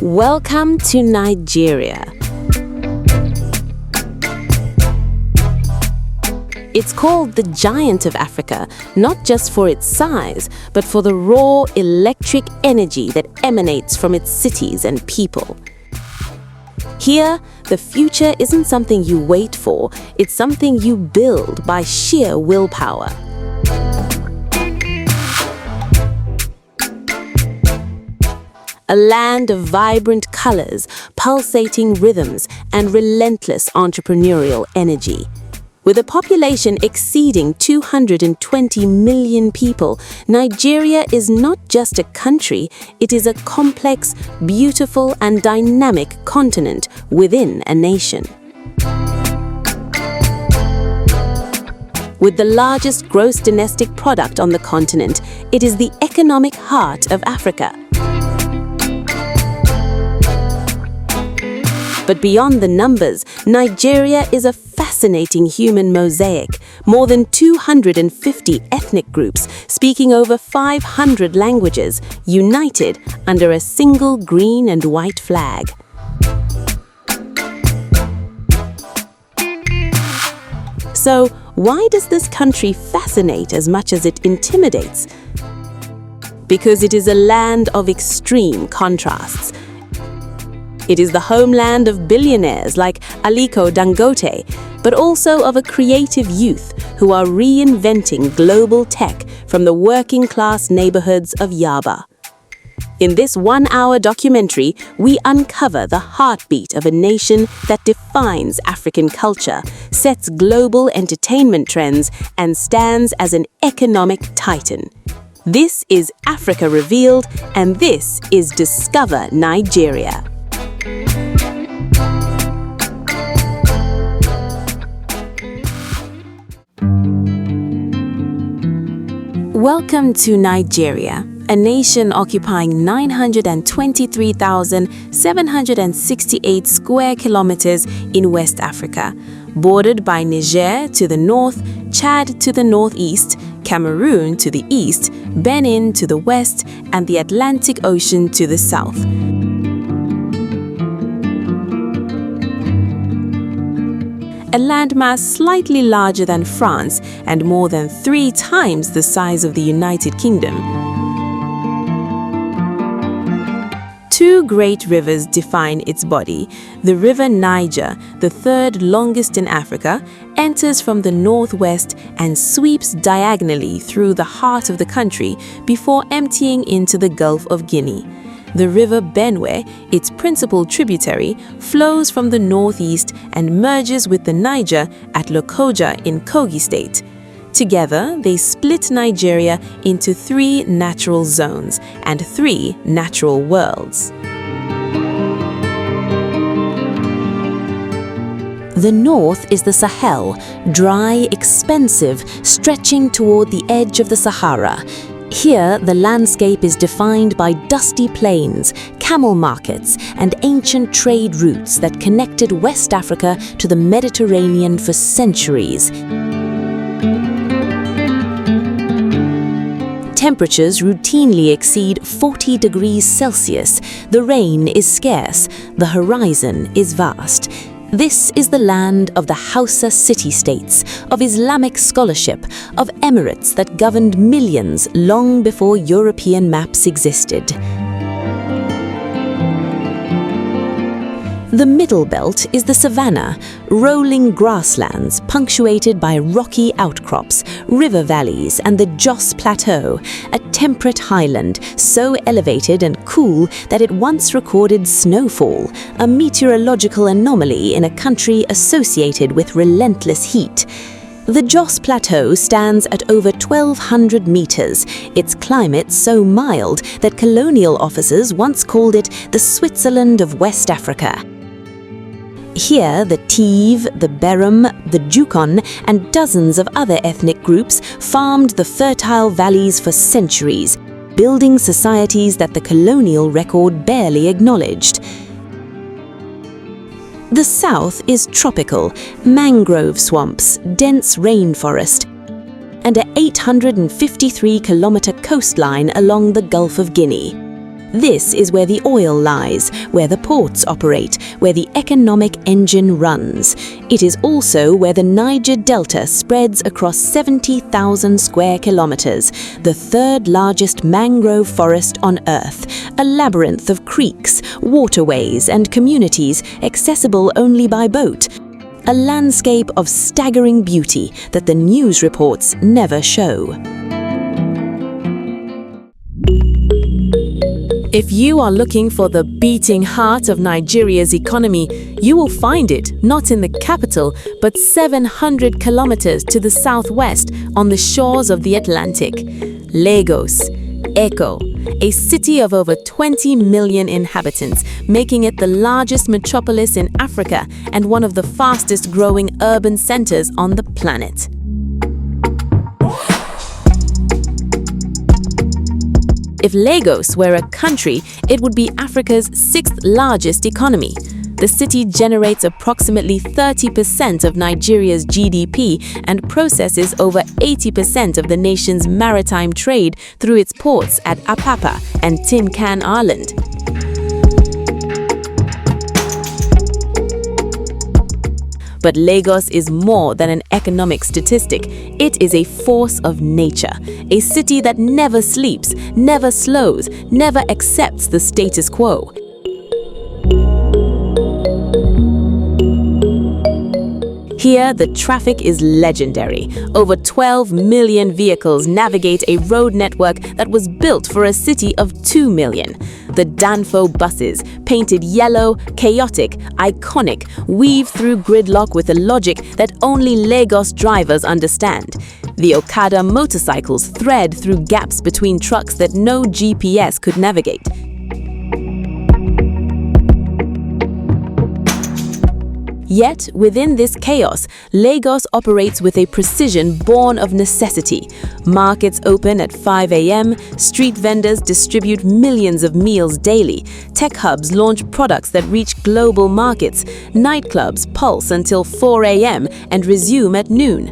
Welcome to Nigeria. It's called the Giant of Africa, not just for its size, but for the raw electric energy that emanates from its cities and people. Here, the future isn't something you wait for, it's something you build by sheer willpower. A land of vibrant colors, pulsating rhythms, and relentless entrepreneurial energy. With a population exceeding 220 million people, Nigeria is not just a country, it is a complex, beautiful, and dynamic continent within a nation. With the largest gross domestic product on the continent, it is the economic heart of Africa. But beyond the numbers, Nigeria is a fascinating human mosaic. More than 250 ethnic groups speaking over 500 languages, united under a single green and white flag. So, why does this country fascinate as much as it intimidates? Because it is a land of extreme contrasts. It is the homeland of billionaires like Aliko Dangote, but also of a creative youth who are reinventing global tech from the working-class neighborhoods of Yaba. In this one-hour documentary, we uncover the heartbeat of a nation that defines African culture, sets global entertainment trends, and stands as an economic titan. This is Africa Revealed, and this is Discover Nigeria. Welcome to Nigeria, a nation occupying 923,768 square kilometers in West Africa, bordered by Niger to the north, Chad to the northeast, Cameroon to the east, Benin to the west, and the Atlantic Ocean to the south. A landmass slightly larger than France and more than 3 times the size of the United Kingdom. 2 great rivers define its body. The river Niger, the third longest in Africa, enters from the northwest and sweeps diagonally through the heart of the country before emptying into the Gulf of Guinea. The river Benue, its principal tributary, flows from the northeast and merges with the Niger at Lokoja in Kogi State. Together, they split Nigeria into 3 natural zones and 3 natural worlds. The north is the Sahel, dry, expensive, stretching toward the edge of the Sahara. Here, the landscape is defined by dusty plains, camel markets, and ancient trade routes that connected West Africa to the Mediterranean for centuries. Temperatures routinely exceed 40 degrees Celsius. The rain is scarce. The horizon is vast. This is the land of the Hausa city-states, of Islamic scholarship, of emirates that governed millions long before European maps existed. The middle belt is the savanna, rolling grasslands punctuated by rocky outcrops, river valleys, and the Jos Plateau, a temperate highland so elevated and cool that it once recorded snowfall, a meteorological anomaly in a country associated with relentless heat. The Jos Plateau stands at over 1,200 meters, its climate so mild that colonial officers once called it the Switzerland of West Africa. Here, the Tiv, the Berum, the Jukon, and dozens of other ethnic groups farmed the fertile valleys for centuries, building societies that the colonial record barely acknowledged. The south is tropical, mangrove swamps, dense rainforest, and an 853-kilometer coastline along the Gulf of Guinea. This is where the oil lies, where the ports operate, where the economic engine runs. It is also where the Niger Delta spreads across 70,000 square kilometers, the third largest mangrove forest on Earth, a labyrinth of creeks, waterways, and communities accessible only by boat. A landscape of staggering beauty that the news reports never show. If you are looking for the beating heart of Nigeria's economy, you will find it not in the capital, but 700 kilometers to the southwest on the shores of the Atlantic. Lagos, Eko, a city of over 20 million inhabitants, making it the largest metropolis in Africa and one of the fastest growing urban centers on the planet. If Lagos were a country, it would be Africa's sixth largest economy. The city generates approximately 30% of Nigeria's GDP and processes over 80% of the nation's maritime trade through its ports at Apapa and Tin Can Island. But Lagos is more than an economic statistic. It is a force of nature, a city that never sleeps, never slows, never accepts the status quo. Here, the traffic is legendary. Over 12 million vehicles navigate a road network that was built for a city of 2 million. The Danfo buses, painted yellow, chaotic, iconic, weave through gridlock with a logic that only Lagos drivers understand. The Okada motorcycles thread through gaps between trucks that no GPS could navigate. Yet, within this chaos, Lagos operates with a precision born of necessity. Markets open at 5 a.m., street vendors distribute millions of meals daily, tech hubs launch products that reach global markets, nightclubs pulse until 4 a.m. and resume at noon.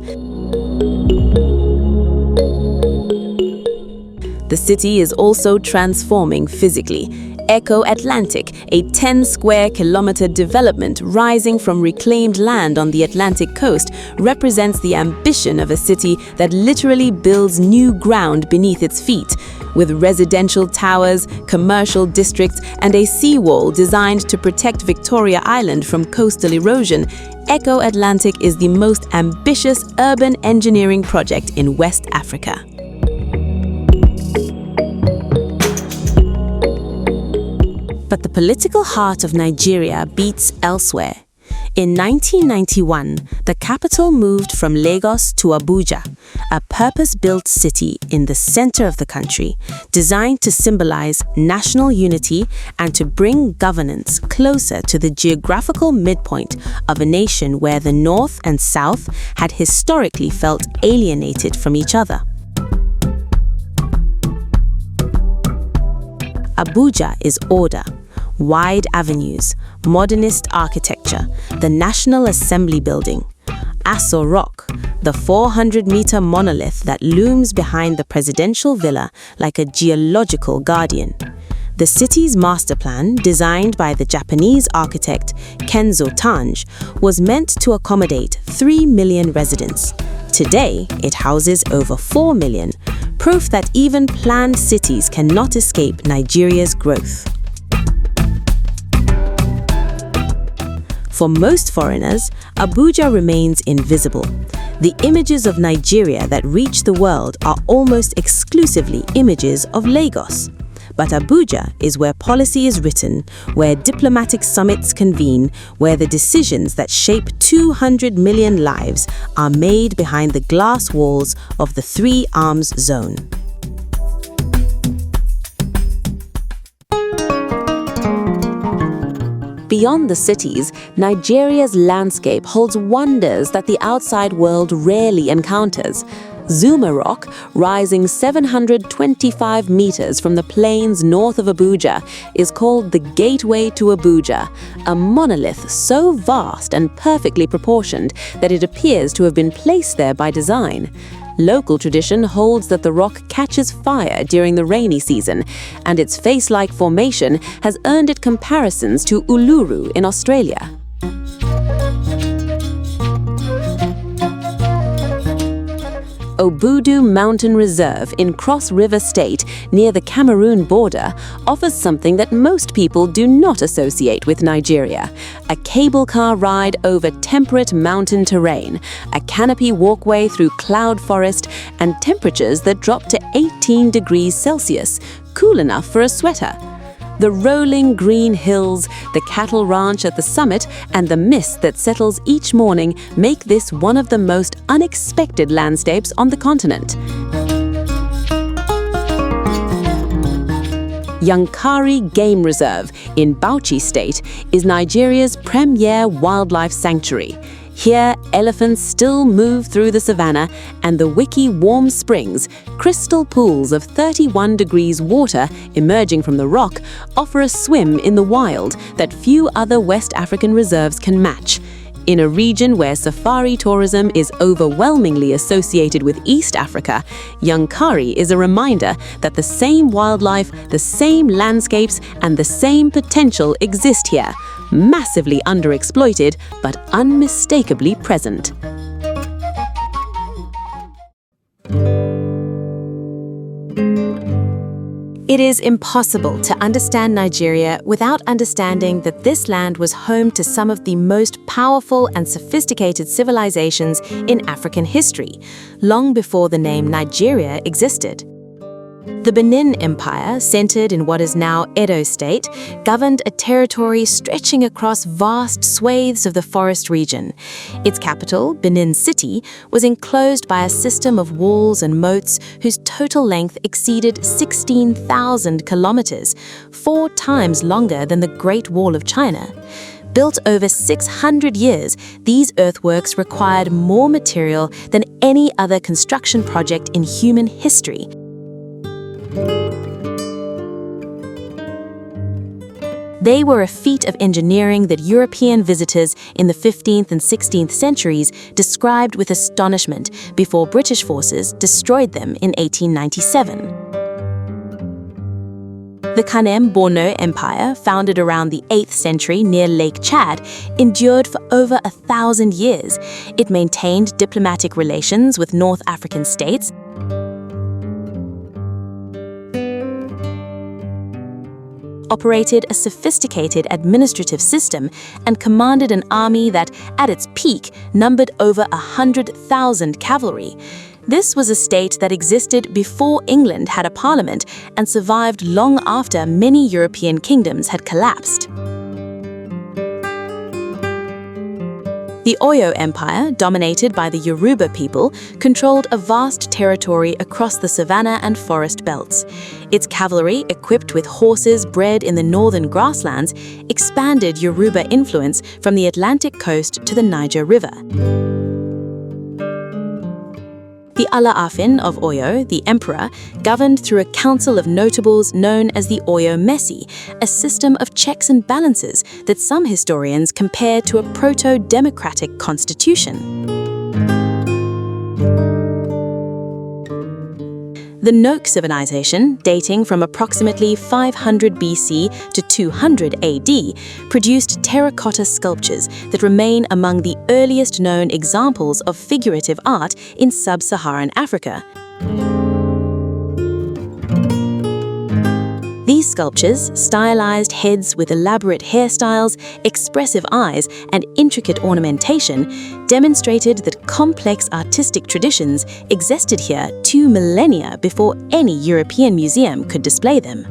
The city is also transforming physically. Eco Atlantic, a 10-square-kilometer development rising from reclaimed land on the Atlantic coast, represents the ambition of a city that literally builds new ground beneath its feet. With residential towers, commercial districts, and a seawall designed to protect Victoria Island from coastal erosion, Eco Atlantic is the most ambitious urban engineering project in West Africa. But the political heart of Nigeria beats elsewhere. In 1991, the capital moved from Lagos to Abuja, a purpose-built city in the center of the country, designed to symbolize national unity and to bring governance closer to the geographical midpoint of a nation where the North and South had historically felt alienated from each other. Abuja is order. Wide avenues, modernist architecture, the National Assembly building, Aso Rock, the 400-meter monolith that looms behind the presidential villa like a geological guardian. The city's master plan, designed by the Japanese architect Kenzo Tange, was meant to accommodate 3 million residents. Today, it houses over 4 million, proof that even planned cities cannot escape Nigeria's growth. For most foreigners, Abuja remains invisible. The images of Nigeria that reach the world are almost exclusively images of Lagos. But Abuja is where policy is written, where diplomatic summits convene, where the decisions that shape 200 million lives are made behind the glass walls of the Three Arms Zone. Beyond the cities, Nigeria's landscape holds wonders that the outside world rarely encounters. Zuma Rock, rising 725 meters from the plains north of Abuja, is called the Gateway to Abuja, a monolith so vast and perfectly proportioned that it appears to have been placed there by design. Local tradition holds that the rock catches fire during the rainy season, and its face-like formation has earned it comparisons to Uluru in Australia. Obudu Mountain Reserve in Cross River State, near the Cameroon border, offers something that most people do not associate with Nigeria: a cable car ride over temperate mountain terrain, a canopy walkway through cloud forest, and temperatures that drop to 18 degrees Celsius, cool enough for a sweater. The rolling green hills, the cattle ranch at the summit, and the mist that settles each morning make this one of the most unexpected landscapes on the continent. Yankari Game Reserve in Bauchi State is Nigeria's premier wildlife sanctuary. Here, elephants still move through the savannah, and the Wiki warm springs, crystal pools of 31 degrees water emerging from the rock, offer a swim in the wild that few other West African reserves can match. In a region where safari tourism is overwhelmingly associated with East Africa, Yankari is a reminder that the same wildlife, the same landscapes, and the same potential exist here, massively underexploited but unmistakably present. It is impossible to understand Nigeria without understanding that this land was home to some of the most powerful and sophisticated civilizations in African history, long before the name Nigeria existed. The Benin Empire, centered in what is now Edo State, governed a territory stretching across vast swathes of the forest region. Its capital, Benin City, was enclosed by a system of walls and moats whose total length exceeded 16,000 kilometers, 4 times longer than the Great Wall of China. Built over 600 years, these earthworks required more material than any other construction project in human history. They were a feat of engineering that European visitors in the 15th and 16th centuries described with astonishment before British forces destroyed them in 1897. The Kanem-Borno Empire, founded around the 8th century near Lake Chad, endured for over 1,000 years. It maintained diplomatic relations with North African states, operated a sophisticated administrative system, and commanded an army that, at its peak, numbered over 100,000 cavalry. This was a state that existed before England had a parliament and survived long after many European kingdoms had collapsed. The Oyo Empire, dominated by the Yoruba people, controlled a vast territory across the savanna and forest belts. Its cavalry, equipped with horses bred in the northern grasslands, expanded Yoruba influence from the Atlantic coast to the Niger River. The Alaafin of Oyo, the emperor, governed through a council of notables known as the Oyo Messi, a system of checks and balances that some historians compare to a proto-democratic constitution. The Nok civilization, dating from approximately 500 BC to 200 AD, produced terracotta sculptures that remain among the earliest known examples of figurative art in sub-Saharan Africa. These sculptures, stylized heads with elaborate hairstyles, expressive eyes, and intricate ornamentation, demonstrated that complex artistic traditions existed here 2 millennia before any European museum could display them.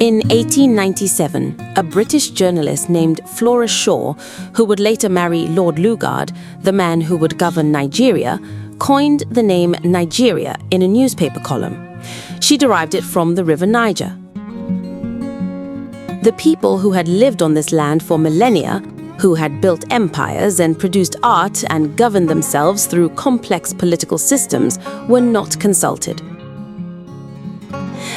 In 1897, a British journalist named Flora Shaw, who would later marry Lord Lugard, the man who would govern Nigeria, coined the name Nigeria in a newspaper column. She derived it from the River Niger. The people who had lived on this land for millennia, who had built empires and produced art and governed themselves through complex political systems, were not consulted.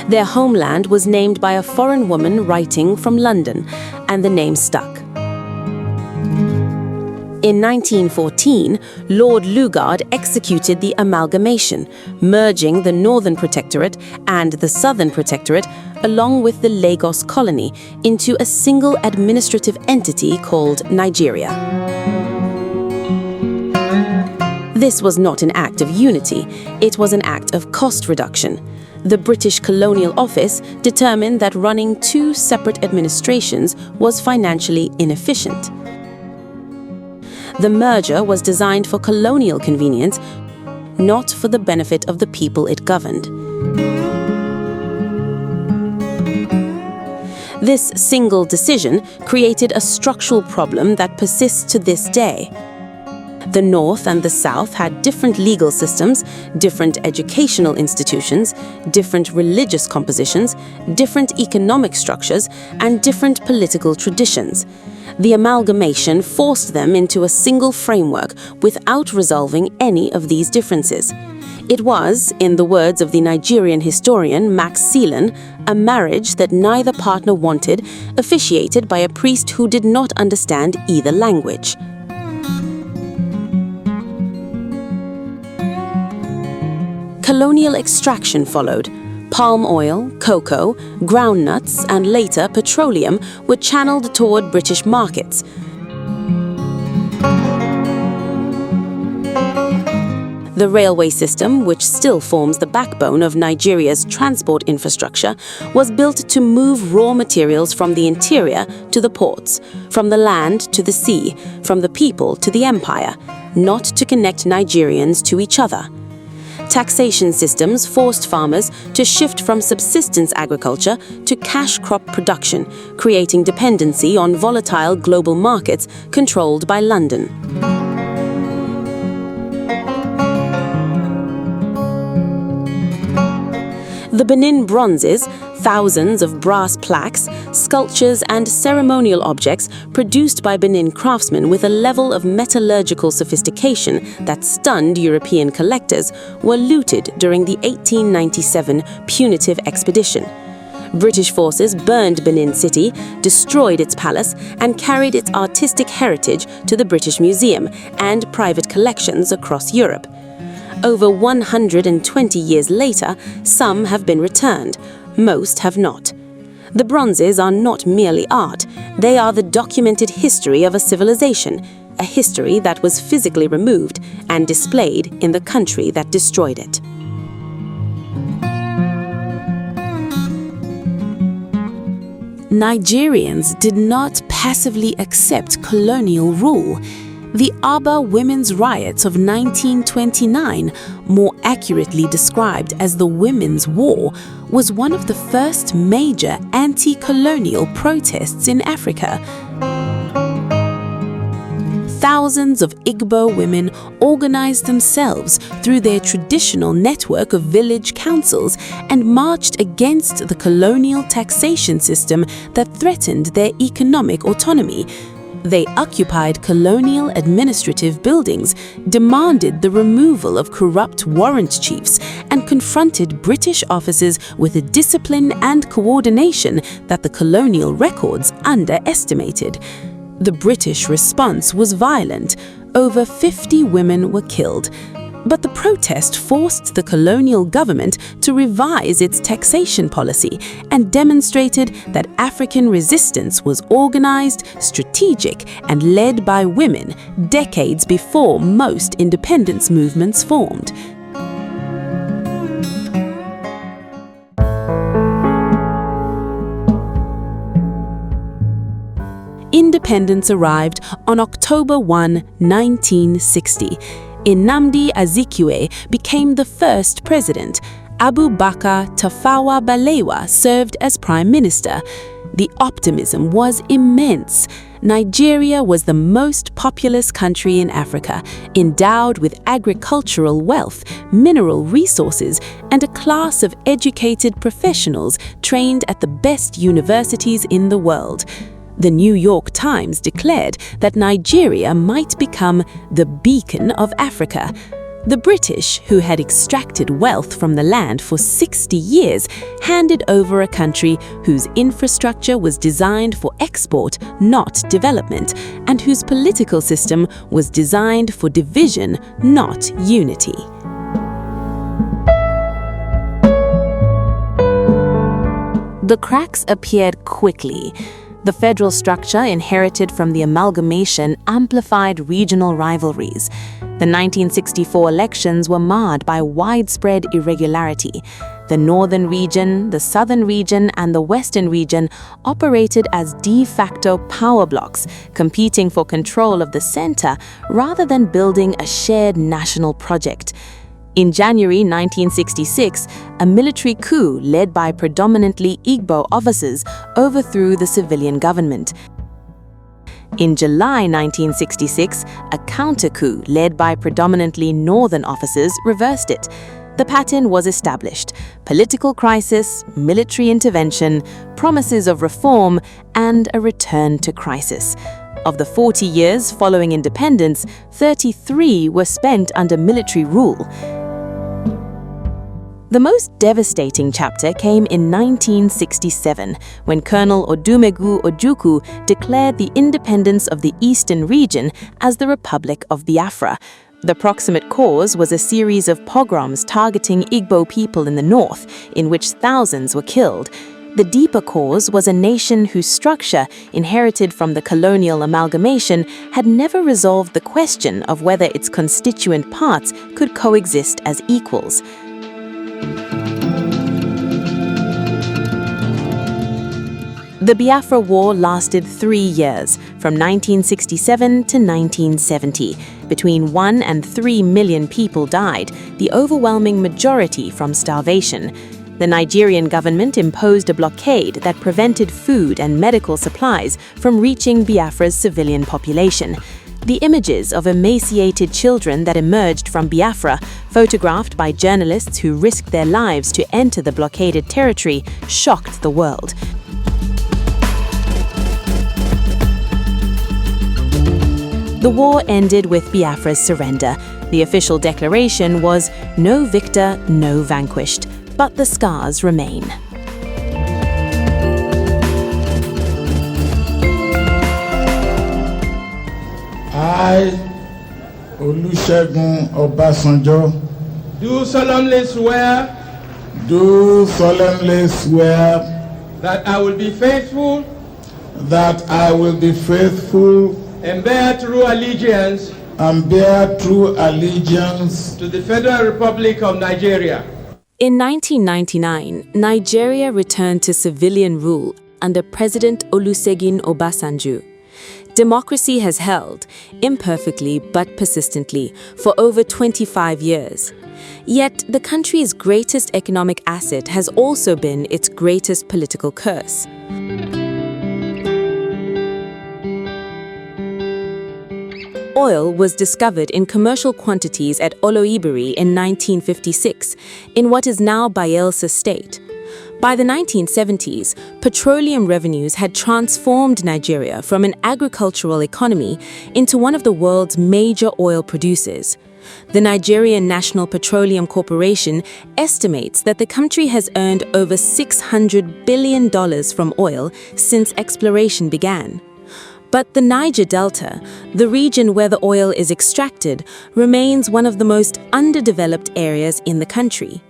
Their homeland was named by a foreign woman writing from London, and the name stuck. In 1914, Lord Lugard executed the Amalgamation, merging the Northern Protectorate and the Southern Protectorate, along with the Lagos colony, into a single administrative entity called Nigeria. This was not an act of unity, it was an act of cost reduction. The British Colonial Office determined that running two separate administrations was financially inefficient. The merger was designed for colonial convenience, not for the benefit of the people it governed. This single decision created a structural problem that persists to this day. The North and the South had different legal systems, different educational institutions, different religious compositions, different economic structures, and different political traditions. The amalgamation forced them into a single framework without resolving any of these differences. It was, in the words of the Nigerian historian Max Seelan, a marriage that neither partner wanted, officiated by a priest who did not understand either language. Colonial extraction followed. Palm oil, cocoa, groundnuts, and later petroleum were channeled toward British markets. The railway system, which still forms the backbone of Nigeria's transport infrastructure, was built to move raw materials from the interior to the ports, from the land to the sea, from the people to the empire, not to connect Nigerians to each other. Taxation systems forced farmers to shift from subsistence agriculture to cash crop production, creating dependency on volatile global markets controlled by London. The Benin bronzes, thousands of brass plaques, sculptures and ceremonial objects produced by Benin craftsmen with a level of metallurgical sophistication that stunned European collectors, were looted during the 1897 punitive expedition. British forces burned Benin City, destroyed its palace, and carried its artistic heritage to the British Museum and private collections across Europe. Over 120 years later, some have been returned, most have not. The bronzes are not merely art, they are the documented history of a civilization, a history that was physically removed and displayed in the country that destroyed it. Nigerians did not passively accept colonial rule. The Aba Women's Riots of 1929, more accurately described as the Women's War, was one of the first major anti-colonial protests in Africa. Thousands of Igbo women organized themselves through their traditional network of village councils and marched against the colonial taxation system that threatened their economic autonomy. They occupied colonial administrative buildings, demanded the removal of corrupt warrant chiefs, and confronted British officers with a discipline and coordination that the colonial records underestimated. The British response was violent. Over 50 women were killed. But the protest forced the colonial government to revise its taxation policy and demonstrated that African resistance was organized, strategic, and led by women decades before most independence movements formed. Independence arrived on October 1, 1960. Nnamdi Azikiwe became the first president. Abubakar Tafawa Balewa served as prime minister. The optimism was immense. Nigeria was the most populous country in Africa, endowed with agricultural wealth, mineral resources, and a class of educated professionals trained at the best universities in the world. The New York Times declared that Nigeria might become the beacon of Africa. The British, who had extracted wealth from the land for 60 years, handed over a country whose infrastructure was designed for export, not development, and whose political system was designed for division, not unity. The cracks appeared quickly. The federal structure inherited from the Amalgamation amplified regional rivalries. The 1964 elections were marred by widespread irregularity. The northern region, the southern region, and the western region operated as de facto power blocks, competing for control of the center rather than building a shared national project. In January 1966, a military coup led by predominantly Igbo officers overthrew the civilian government. In July 1966, a counter-coup led by predominantly northern officers reversed it. The pattern was established: political crisis, military intervention, promises of reform, and a return to crisis. Of the 40 years following independence, 33 were spent under military rule. The most devastating chapter came in 1967, when Colonel Odumegu Ojukwu declared the independence of the eastern region as the Republic of Biafra. The proximate cause was a series of pogroms targeting Igbo people in the north, in which thousands were killed. The deeper cause was a nation whose structure, inherited from the colonial amalgamation, had never resolved the question of whether its constituent parts could coexist as equals. The Biafra War lasted 3 years, from 1967 to 1970. Between 1 and 3 million people died, the overwhelming majority from starvation. The Nigerian government imposed a blockade that prevented food and medical supplies from reaching Biafra's civilian population. The images of emaciated children that emerged from Biafra, photographed by journalists who risked their lives to enter the blockaded territory, shocked the world. The war ended with Biafra's surrender. The official declaration was "No victor, no vanquished," but the scars remain. I, Olusegun Obasanjo, do solemnly swear that I will be faithful and bear true allegiance to the Federal Republic of Nigeria. In 1999, Nigeria returned to civilian rule under President Olusegun Obasanjo. Democracy has held, imperfectly but persistently, for over 25 years. Yet, the country's greatest economic asset has also been its greatest political curse. Oil was discovered in commercial quantities at Oloibiri in 1956, in what is now Bayelsa State. By the 1970s, petroleum revenues had transformed Nigeria from an agricultural economy into one of the world's major oil producers. The Nigerian National Petroleum Corporation estimates that the country has earned over $600 billion from oil since exploration began. But the Niger Delta, the region where the oil is extracted, remains one of the most underdeveloped areas in the country.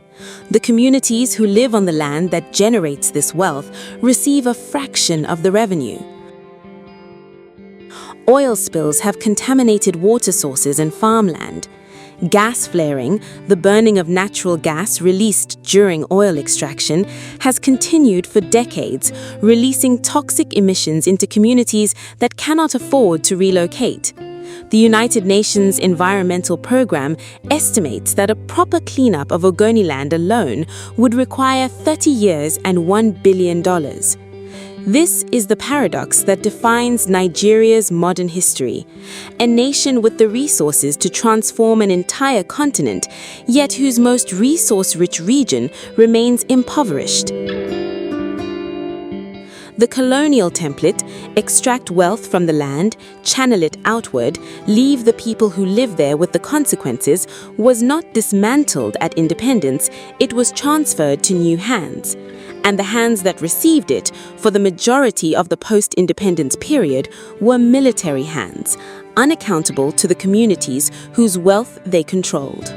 The communities who live on the land that generates this wealth receive a fraction of the revenue. Oil spills have contaminated water sources and farmland. Gas flaring, the burning of natural gas released during oil extraction, has continued for decades, releasing toxic emissions into communities that cannot afford to relocate. The United Nations Environmental Programme estimates that a proper cleanup of Ogoniland alone would require 30 years and $1 billion. This is the paradox that defines Nigeria's modern history. A nation with the resources to transform an entire continent, yet whose most resource-rich region remains impoverished. The colonial template, extract wealth from the land, channel it outward, leave the people who live there with the consequences, was not dismantled at independence, it was transferred to new hands. And the hands that received it, for the majority of the post-independence period, were military hands, unaccountable to the communities whose wealth they controlled.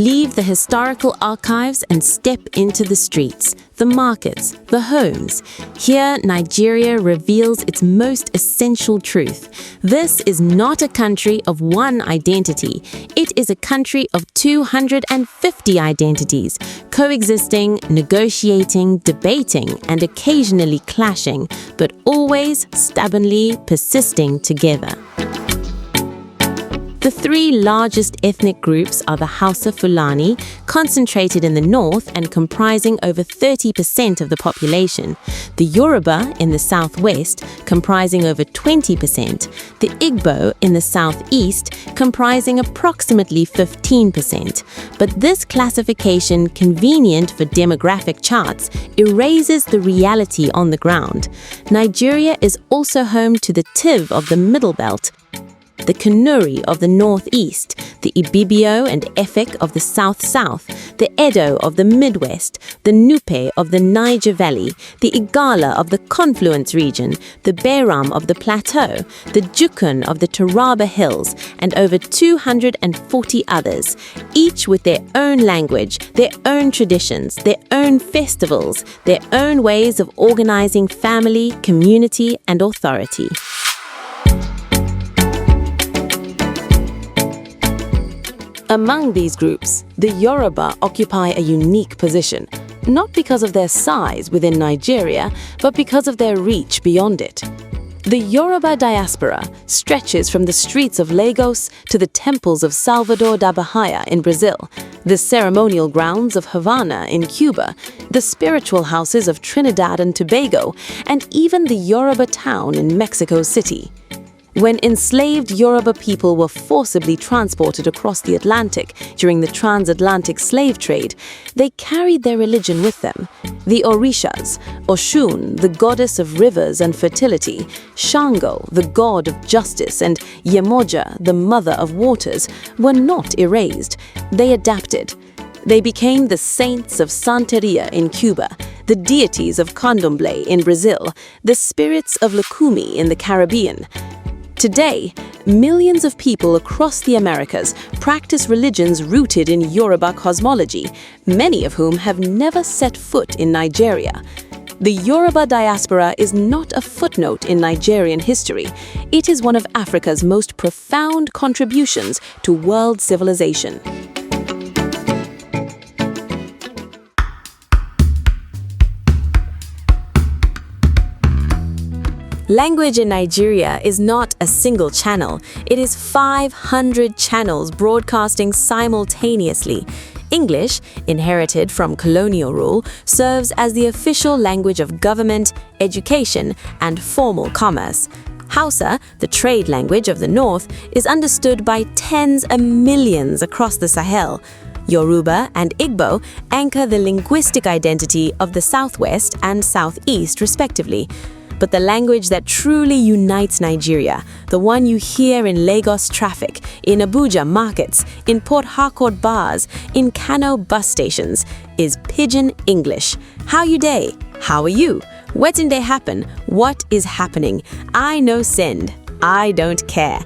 Leave the historical archives and step into the streets, the markets, the homes. Here, Nigeria reveals its most essential truth. This is not a country of one identity. It is a country of 250 identities, coexisting, negotiating, debating, and occasionally clashing, but always stubbornly persisting together. The three largest ethnic groups are the Hausa Fulani, concentrated in the north and comprising over 30% of the population, the Yoruba in the southwest, comprising over 20%, the Igbo in the southeast, comprising approximately 15%. But this classification, convenient for demographic charts, erases the reality on the ground. Nigeria is also home to the Tiv of the Middle Belt, the Kanuri of the northeast, the Ibibio and Efik of the south-south, the Edo of the Midwest, the Nupe of the Niger Valley, the Igala of the Confluence region, the Bayram of the Plateau, the Jukun of the Taraba Hills, and over 240 others, each with their own language, their own traditions, their own festivals, their own ways of organizing family, community, and authority. Among these groups, the Yoruba occupy a unique position, not because of their size within Nigeria, but because of their reach beyond it. The Yoruba diaspora stretches from the streets of Lagos to the temples of Salvador da Bahia in Brazil, the ceremonial grounds of Havana in Cuba, the spiritual houses of Trinidad and Tobago, and even the Yoruba town in Mexico City. When enslaved Yoruba people were forcibly transported across the Atlantic during the transatlantic slave trade, they carried their religion with them. The Orishas, Oshun, the goddess of rivers and fertility, Shango, the god of justice, and Yemoja, the mother of waters, were not erased. They adapted. They became the saints of Santeria in Cuba, the deities of Candomblé in Brazil, the spirits of Lukumi in the Caribbean. Today, millions of people across the Americas practice religions rooted in Yoruba cosmology, many of whom have never set foot in Nigeria. The Yoruba diaspora is not a footnote in Nigerian history. It is one of Africa's most profound contributions to world civilization. Language in Nigeria is not a single channel. It is 500 channels broadcasting simultaneously. English, inherited from colonial rule, serves as the official language of government, education, and formal commerce. Hausa, the trade language of the north, is understood by tens of millions across the Sahel. Yoruba and Igbo anchor the linguistic identity of the southwest and southeast, respectively. But the language that truly unites Nigeria, the one you hear in Lagos traffic, in Abuja markets, in Port Harcourt bars, in Kano bus stations, is Pidgin English. How you day? How are you? Wetin dey happen? What is happening? I no send. I don't care.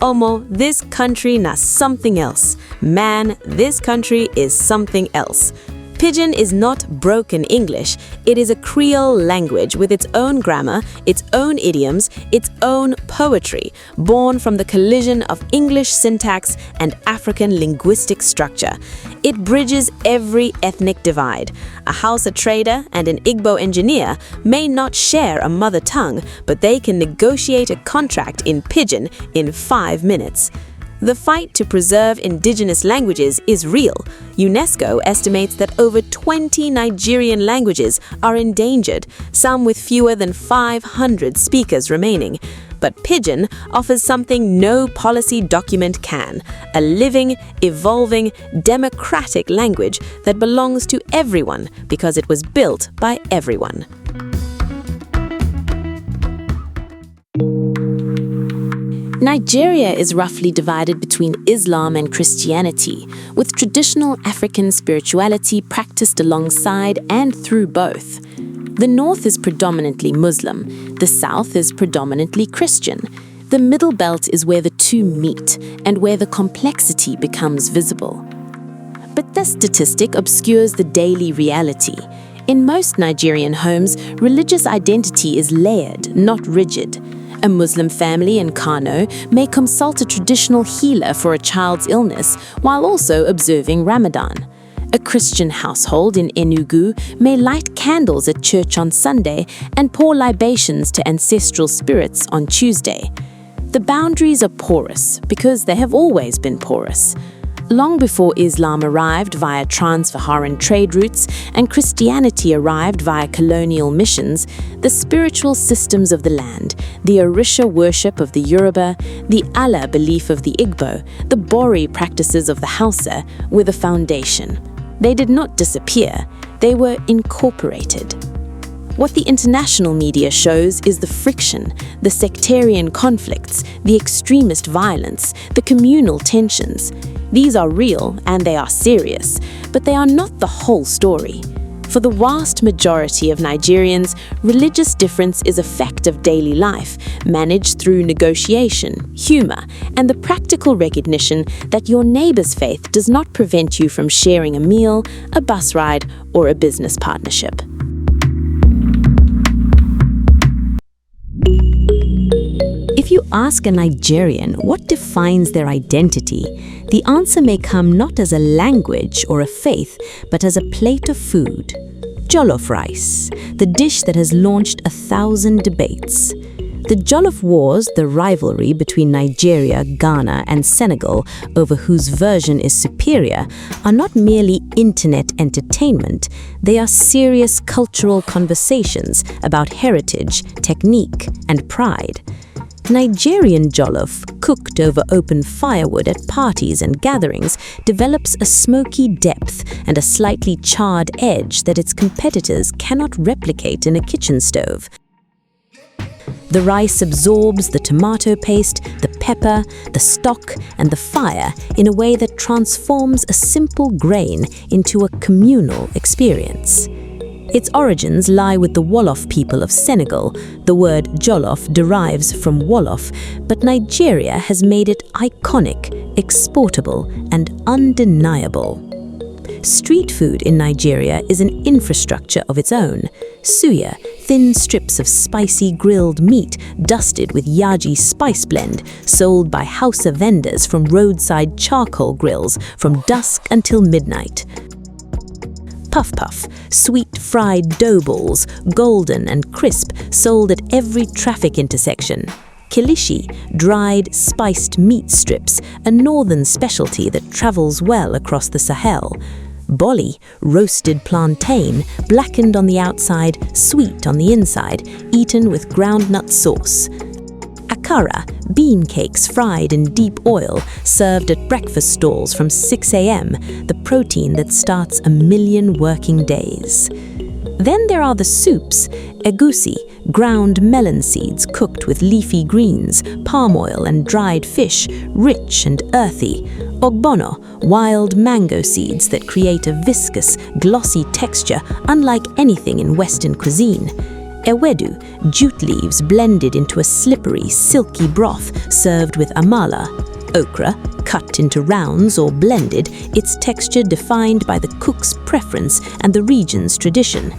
Omo, this country na something else. Man, this country is something else. Pidgin is not broken English. It is a Creole language with its own grammar, its own idioms, its own poetry, born from the collision of English syntax and African linguistic structure. It bridges every ethnic divide. A Hausa trader and an Igbo engineer may not share a mother tongue, but they can negotiate a contract in Pidgin in 5 minutes. The fight to preserve indigenous languages is real. UNESCO estimates that over 20 Nigerian languages are endangered, some with fewer than 500 speakers remaining. But Pidgin offers something no policy document can: a living, evolving, democratic language that belongs to everyone because it was built by everyone. Nigeria is roughly divided between Islam and Christianity, with traditional African spirituality practiced alongside and through both. The north is predominantly Muslim, the south is predominantly Christian. The middle belt is where the two meet and where the complexity becomes visible. But this statistic obscures the daily reality. In most Nigerian homes, religious identity is layered, not rigid. A Muslim family in Kano may consult a traditional healer for a child's illness while also observing Ramadan. A Christian household in Enugu may light candles at church on Sunday and pour libations to ancestral spirits on Tuesday. The boundaries are porous because they have always been porous. Long before Islam arrived via trans-Saharan trade routes and Christianity arrived via colonial missions, the spiritual systems of the land, the Orisha worship of the Yoruba, the Allah belief of the Igbo, the Bori practices of the Hausa, were the foundation. They did not disappear, they were incorporated. What the international media shows is the friction, the sectarian conflicts, the extremist violence, the communal tensions. These are real and they are serious, but they are not the whole story. For the vast majority of Nigerians, religious difference is a fact of daily life, managed through negotiation, humor, and the practical recognition that your neighbor's faith does not prevent you from sharing a meal, a bus ride, or a business partnership. If you ask a Nigerian what defines their identity, the answer may come not as a language or a faith, but as a plate of food. Jollof rice, the dish that has launched 1,000 debates. The Jollof Wars, the rivalry between Nigeria, Ghana, and Senegal over whose version is superior, are not merely internet entertainment, they are serious cultural conversations about heritage, technique, and pride. Nigerian jollof, cooked over open firewood at parties and gatherings, develops a smoky depth and a slightly charred edge that its competitors cannot replicate in a kitchen stove. The rice absorbs the tomato paste, the pepper, the stock, and the fire in a way that transforms a simple grain into a communal experience. Its origins lie with the Wolof people of Senegal. The word Jollof derives from Wolof, but Nigeria has made it iconic, exportable, and undeniable. Street food in Nigeria is an infrastructure of its own. Suya, thin strips of spicy grilled meat dusted with yaji spice blend, sold by Hausa vendors from roadside charcoal grills from dusk until midnight. Puff puff, sweet fried dough balls, golden and crisp, sold at every traffic intersection. Kilishi, dried, spiced meat strips, a northern specialty that travels well across the Sahel. Boli, roasted plantain, blackened on the outside, sweet on the inside, eaten with groundnut sauce. Akara, bean cakes fried in deep oil, served at breakfast stalls from 6 a.m., the protein that starts 1,000,000 working days. Then there are the soups, egusi, ground melon seeds cooked with leafy greens, palm oil and dried fish, rich and earthy. Ogbono, wild mango seeds that create a viscous, glossy texture unlike anything in Western cuisine. Ewedu, jute leaves blended into a slippery, silky broth served with amala. Okra, cut into rounds or blended, its texture defined by the cook's preference and the region's tradition.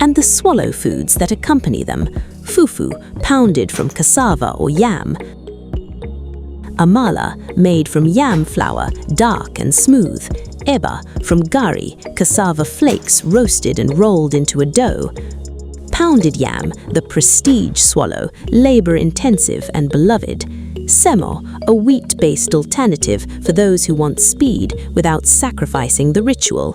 And the swallow foods that accompany them, fufu, pounded from cassava or yam. Amala, made from yam flour, dark and smooth. Eba, from gari, cassava flakes roasted and rolled into a dough. Pounded yam, the prestige swallow, labor-intensive and beloved. Semo, a wheat-based alternative for those who want speed without sacrificing the ritual.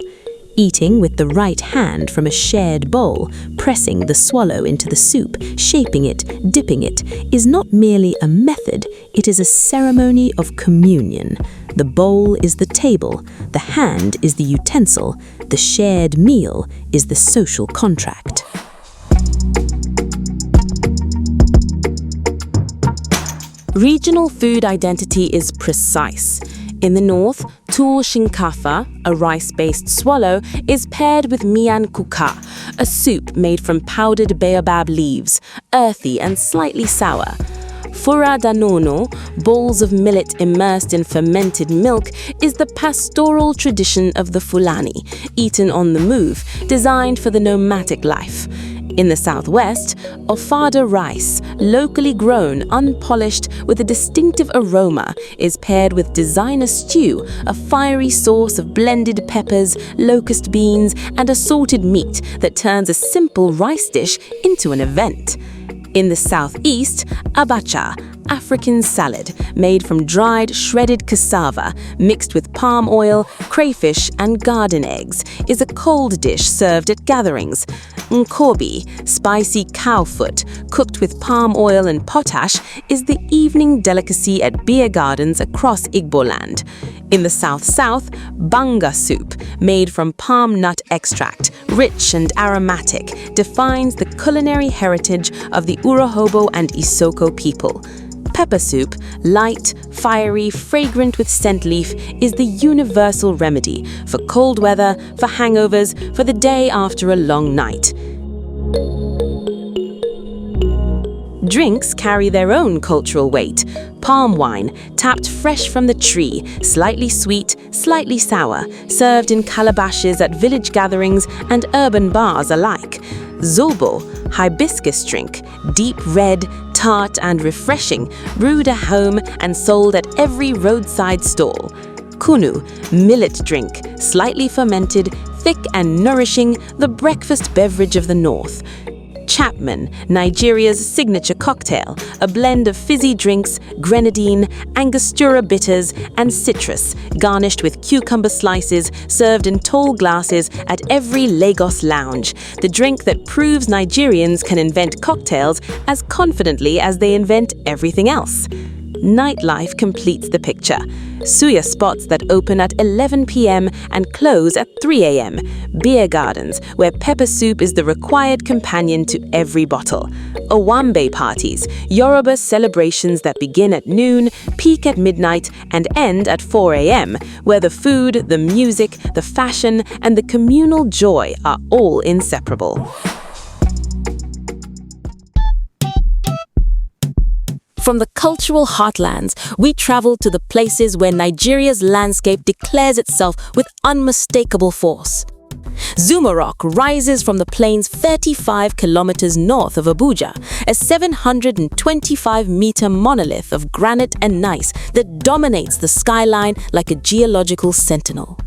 Eating with the right hand from a shared bowl, pressing the swallow into the soup, shaping it, dipping it, is not merely a method, it is a ceremony of communion. The bowl is the table, the hand is the utensil, the shared meal is the social contract. Regional food identity is precise. In the north, tul shinkafa, a rice-based swallow, is paired with mian kuka, a soup made from powdered baobab leaves, earthy and slightly sour. Fura danono, bowls of millet immersed in fermented milk, is the pastoral tradition of the Fulani, eaten on the move, designed for the nomadic life. In the southwest, ofada rice, locally grown, unpolished, with a distinctive aroma, is paired with designer stew, a fiery sauce of blended peppers, locust beans, and assorted meat that turns a simple rice dish into an event. In the southeast, abacha, African salad, made from dried, shredded cassava, mixed with palm oil, crayfish, and garden eggs, is a cold dish served at gatherings. Nkobi, spicy cow foot, cooked with palm oil and potash, is the evening delicacy at beer gardens across Igbo land. In the south-south, banga soup, made from palm nut extract, rich and aromatic, defines the culinary heritage of the Urhobo and Isoko people. Pepper soup, light, fiery, fragrant with scent leaf, is the universal remedy for cold weather, for hangovers, for the day after a long night. Drinks carry their own cultural weight. Palm wine, tapped fresh from the tree, slightly sweet, slightly sour, served in calabashes at village gatherings and urban bars alike. Zobo, hibiscus drink, deep red, tart and refreshing, brewed at home and sold at every roadside stall. Kunu, millet drink, slightly fermented, thick and nourishing, the breakfast beverage of the north. Chapman, Nigeria's signature cocktail, a blend of fizzy drinks, grenadine, Angostura bitters, and citrus, garnished with cucumber slices, served in tall glasses at every Lagos lounge. The drink that proves Nigerians can invent cocktails as confidently as they invent everything else. Nightlife completes the picture. Suya spots that open at 11 p.m. and close at 3 a.m. Beer gardens, where pepper soup is the required companion to every bottle. Owambe parties, Yoruba celebrations that begin at noon, peak at midnight, and end at 4 a.m., where the food, the music, the fashion, and the communal joy are all inseparable. From the cultural heartlands, we travel to the places where Nigeria's landscape declares itself with unmistakable force. Zuma Rock rises from the plains 35 kilometers north of Abuja, a 725-meter monolith of granite and gneiss that dominates the skyline like a geological sentinel.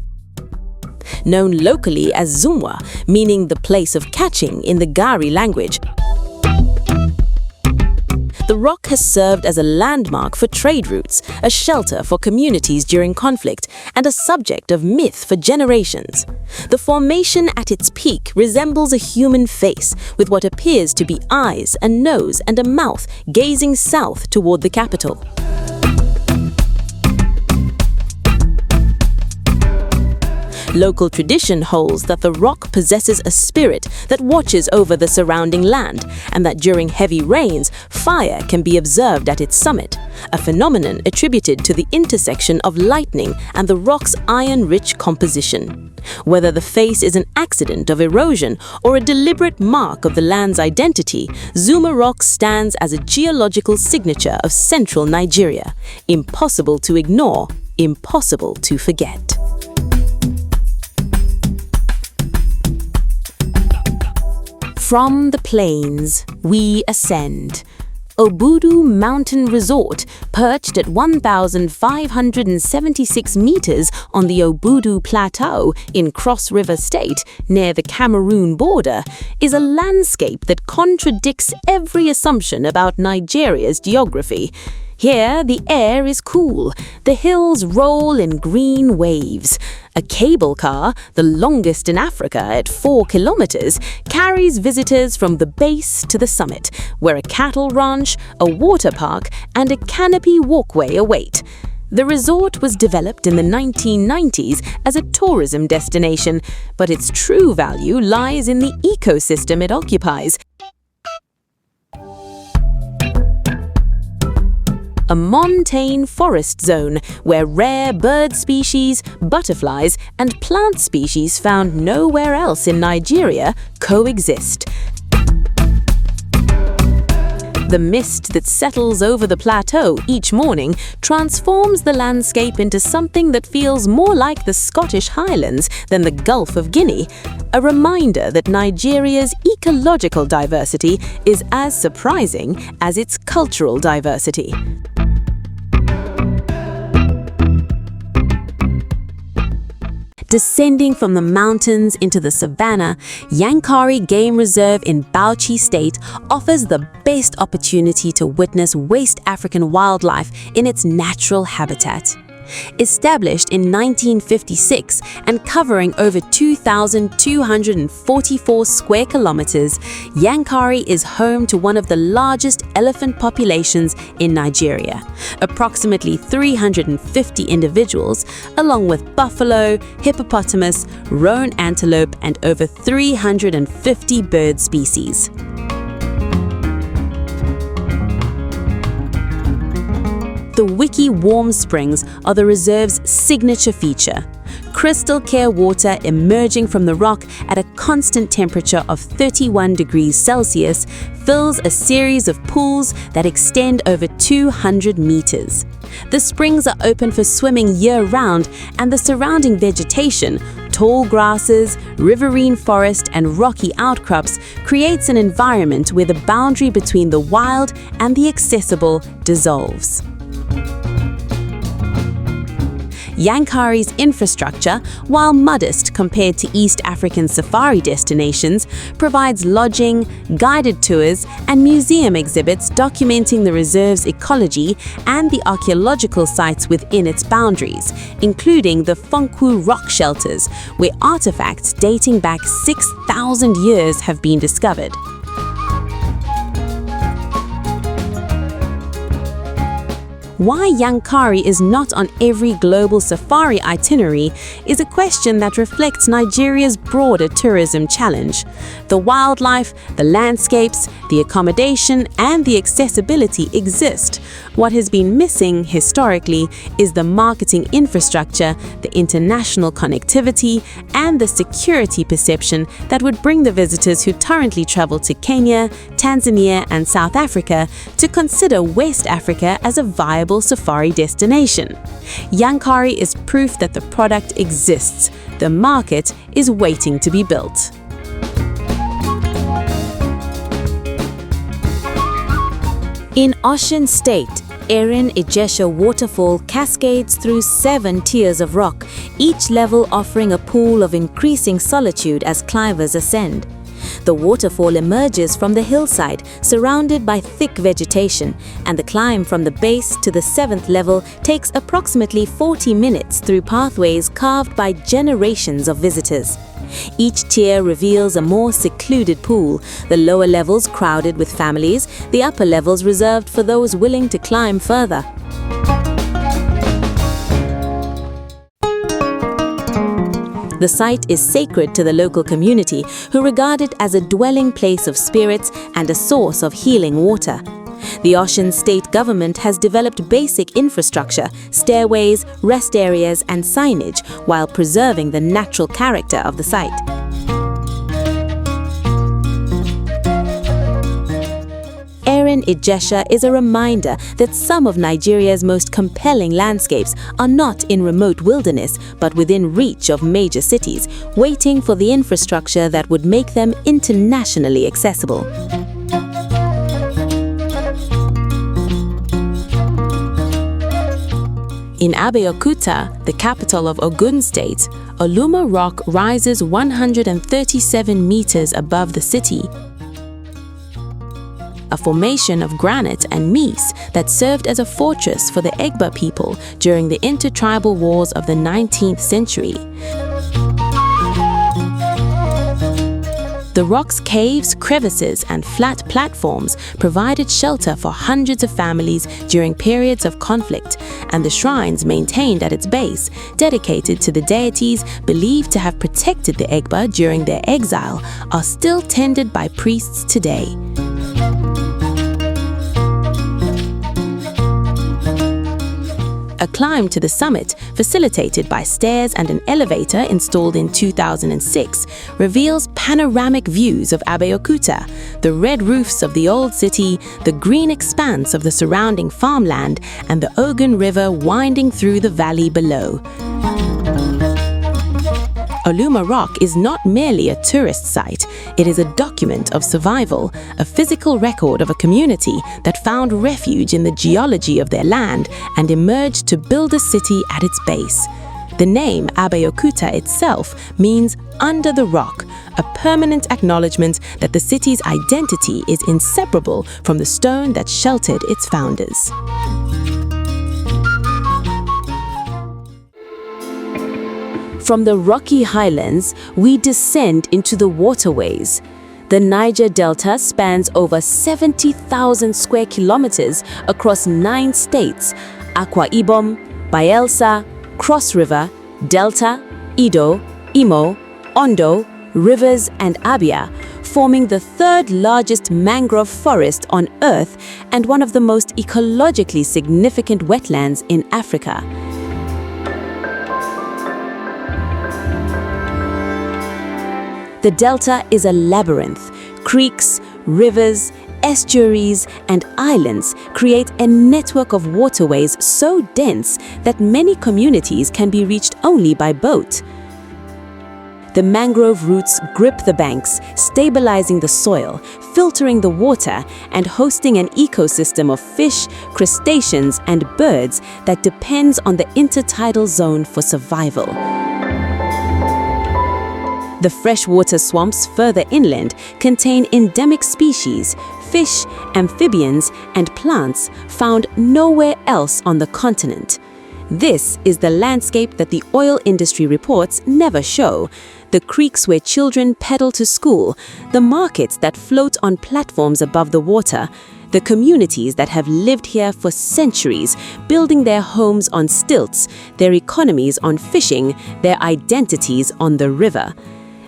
Known locally as Zumwa, meaning the place of catching in the Gari language, the rock has served as a landmark for trade routes, a shelter for communities during conflict, and a subject of myth for generations. The formation at its peak resembles a human face, with what appears to be eyes, a nose, and a mouth gazing south toward the capital. Local tradition holds that the rock possesses a spirit that watches over the surrounding land, and that during heavy rains, fire can be observed at its summit, a phenomenon attributed to the intersection of lightning and the rock's iron-rich composition. Whether the face is an accident of erosion or a deliberate mark of the land's identity, Zuma Rock stands as a geological signature of central Nigeria, impossible to ignore, impossible to forget. From the plains, we ascend. Obudu Mountain Resort, perched at 1,576 meters on the Obudu Plateau in Cross River State, near the Cameroon border, is a landscape that contradicts every assumption about Nigeria's geography. Here, the air is cool. The hills roll in green waves. A cable car, the longest in Africa at 4 kilometers, carries visitors from the base to the summit, where a cattle ranch, a water park, and a canopy walkway await. The resort was developed in the 1990s as a tourism destination, but its true value lies in the ecosystem it occupies. A montane forest zone where rare bird species, butterflies, and plant species found nowhere else in Nigeria coexist. The mist that settles over the plateau each morning transforms the landscape into something that feels more like the Scottish Highlands than the Gulf of Guinea, a reminder that Nigeria's ecological diversity is as surprising as its cultural diversity. Descending from the mountains into the savannah, Yankari Game Reserve in Bauchi State offers the best opportunity to witness West African wildlife in its natural habitat. Established in 1956 and covering over 2,244 square kilometers, Yankari is home to one of the largest elephant populations in Nigeria, approximately 350 individuals, along with buffalo, hippopotamus, roan antelope, and over 350 bird species. The Wiki Warm Springs are the reserve's signature feature. Crystal clear water emerging from the rock at a constant temperature of 31 degrees Celsius fills a series of pools that extend over 200 meters. The springs are open for swimming year-round, and the surrounding vegetation, tall grasses, riverine forest, and rocky outcrops creates an environment where the boundary between the wild and the accessible dissolves. Yankari's infrastructure, while modest compared to East African safari destinations, provides lodging, guided tours, and museum exhibits documenting the reserve's ecology and the archaeological sites within its boundaries, including the Fonku rock shelters, where artifacts dating back 6,000 years have been discovered. Why Yankari is not on every global safari itinerary is a question that reflects Nigeria's broader tourism challenge. The wildlife, the landscapes, the accommodation, and the accessibility exist. What has been missing historically is the marketing infrastructure, the international connectivity, and the security perception that would bring the visitors who currently travel to Kenya, Tanzania, and South Africa to consider West Africa as a viable safari destination. Yankari is proof that the product exists. The market is waiting to be built. In Osun State, Erin-Ijesha waterfall cascades through 7 tiers of rock, each level offering a pool of increasing solitude as climbers ascend. The waterfall emerges from the hillside, surrounded by thick vegetation, and the climb from the base to the 7th level takes approximately 40 minutes through pathways carved by generations of visitors. Each tier reveals a more secluded pool, the lower levels crowded with families, the upper levels reserved for those willing to climb further. The site is sacred to the local community, who regard it as a dwelling place of spirits and a source of healing water. The Osun state government has developed basic infrastructure, stairways, rest areas, and signage while preserving the natural character of the site. Erin-Ijesha is a reminder that some of Nigeria's most compelling landscapes are not in remote wilderness, but within reach of major cities, waiting for the infrastructure that would make them internationally accessible. In Abeokuta, the capital of Ogun State, Oluma Rock rises 137 meters above the city. a formation of granite and gneiss that served as a fortress for the Egba people during the intertribal wars of the 19th century. The rock's caves, crevices, and flat platforms provided shelter for hundreds of families during periods of conflict, and the shrines maintained at its base, dedicated to the deities believed to have protected the Egba during their exile, are still tended by priests today. A climb to the summit, facilitated by stairs and an elevator installed in 2006, reveals panoramic views of Abeokuta, the red roofs of the old city, the green expanse of the surrounding farmland, and the Ogun River winding through the valley below. Oluma Rock is not merely a tourist site, it is a document of survival, a physical record of a community that found refuge in the geology of their land and emerged to build a city at its base. The name Abeokuta itself means under the rock, a permanent acknowledgement that the city's identity is inseparable from the stone that sheltered its founders. From the rocky highlands, we descend into the waterways. The Niger Delta spans over 70,000 square kilometers across 9 states: Akwa Ibom, Bayelsa, Cross River, Delta, Edo, Imo, Ondo, Rivers, and Abia, forming the 3rd largest mangrove forest on Earth and one of the most ecologically significant wetlands in Africa. The delta is a labyrinth. Creeks, rivers, estuaries, and islands create a network of waterways so dense that many communities can be reached only by boat. The mangrove roots grip the banks, stabilizing the soil, filtering the water, and hosting an ecosystem of fish, crustaceans, and birds that depends on the intertidal zone for survival. The freshwater swamps further inland contain endemic species, fish, amphibians, and plants found nowhere else on the continent. This is the landscape that the oil industry reports never show. The creeks where children pedal to school, the markets that float on platforms above the water, the communities that have lived here for centuries, building their homes on stilts, their economies on fishing, their identities on the river.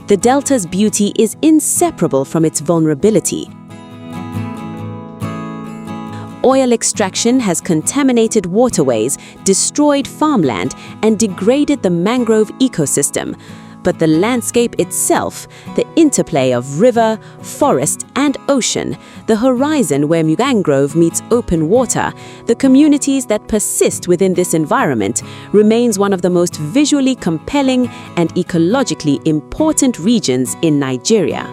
The delta's beauty is inseparable from its vulnerability. Oil extraction has contaminated waterways, destroyed farmland, and degraded the mangrove ecosystem. But the landscape itself, the interplay of river, forest, and ocean, the horizon where mangrove meets open water, the communities that persist within this environment, remains one of the most visually compelling and ecologically important regions in Nigeria.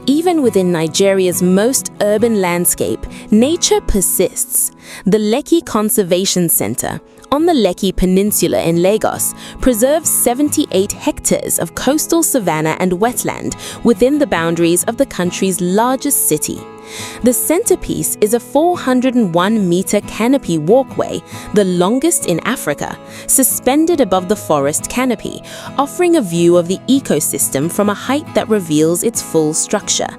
Even within Nigeria's most urban landscape, nature persists. The Lekki Conservation Center, on the Lekki Peninsula in Lagos, preserves 78 hectares of coastal savanna and wetland within the boundaries of the country's largest city. The centerpiece is a 401-meter canopy walkway, the longest in Africa, suspended above the forest canopy, offering a view of the ecosystem from a height that reveals its full structure.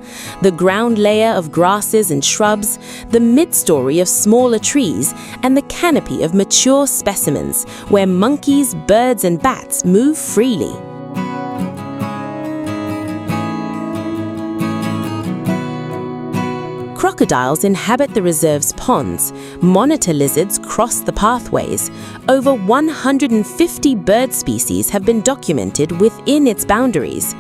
The ground layer of grasses and shrubs, the mid-story of smaller trees, and the canopy of mature specimens, where monkeys, birds, and bats move freely. Crocodiles inhabit the reserve's ponds, monitor lizards cross the pathways. Over 150 bird species have been documented within its boundaries.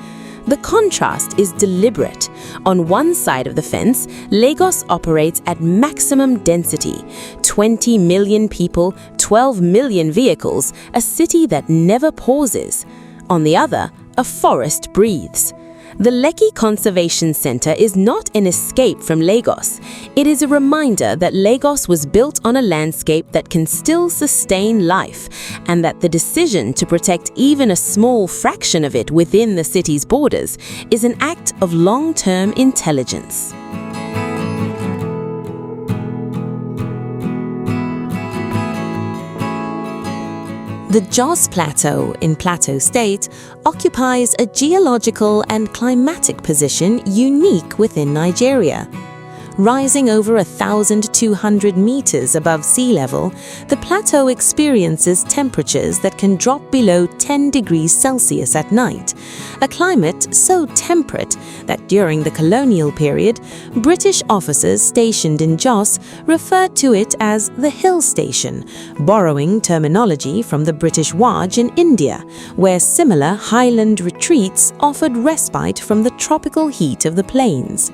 The contrast is deliberate. On one side of the fence, Lagos operates at maximum density. 20 million people, 12 million vehicles, a city that never pauses. On the other, a forest breathes. The Lekki Conservation Center is not an escape from Lagos. It is a reminder that Lagos was built on a landscape that can still sustain life, and that the decision to protect even a small fraction of it within the city's borders is an act of long-term intelligence. The Jos Plateau in Plateau State occupies a geological and climatic position unique within Nigeria. Rising over 1,200 meters above sea level, the plateau experiences temperatures that can drop below 10 degrees Celsius at night, a climate so temperate that during the colonial period, British officers stationed in Jos referred to it as the hill station, borrowing terminology from the British Raj in India, where similar highland retreats offered respite from the tropical heat of the plains.